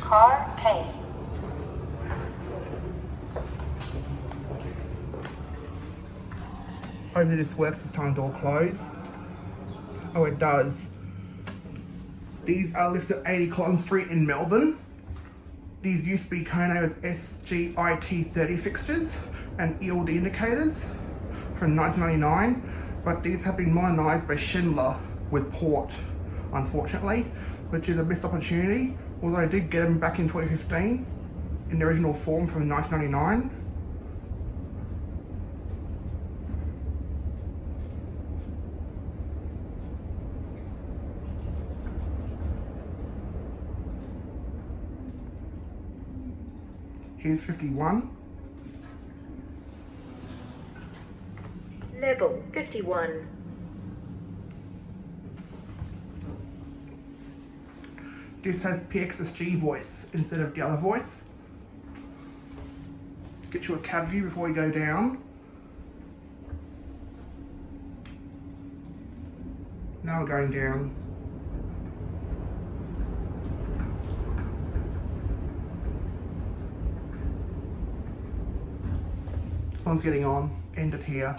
car pay. Hopefully this works this time, door close. Oh, it does. These are lifted at 80 Cotton Street in Melbourne. These used to be Kone with SGIT30 fixtures and ELD indicators from 1999, but these have been modernised by Schindler with port, unfortunately, which is a missed opportunity, although I did get them back in 2015 in the original form from 1999. Here's 51. Level 51. This has PXSG voice instead of the other voice. Let's get you a cab view before we go down. Now we're going down. One's getting on, ended here.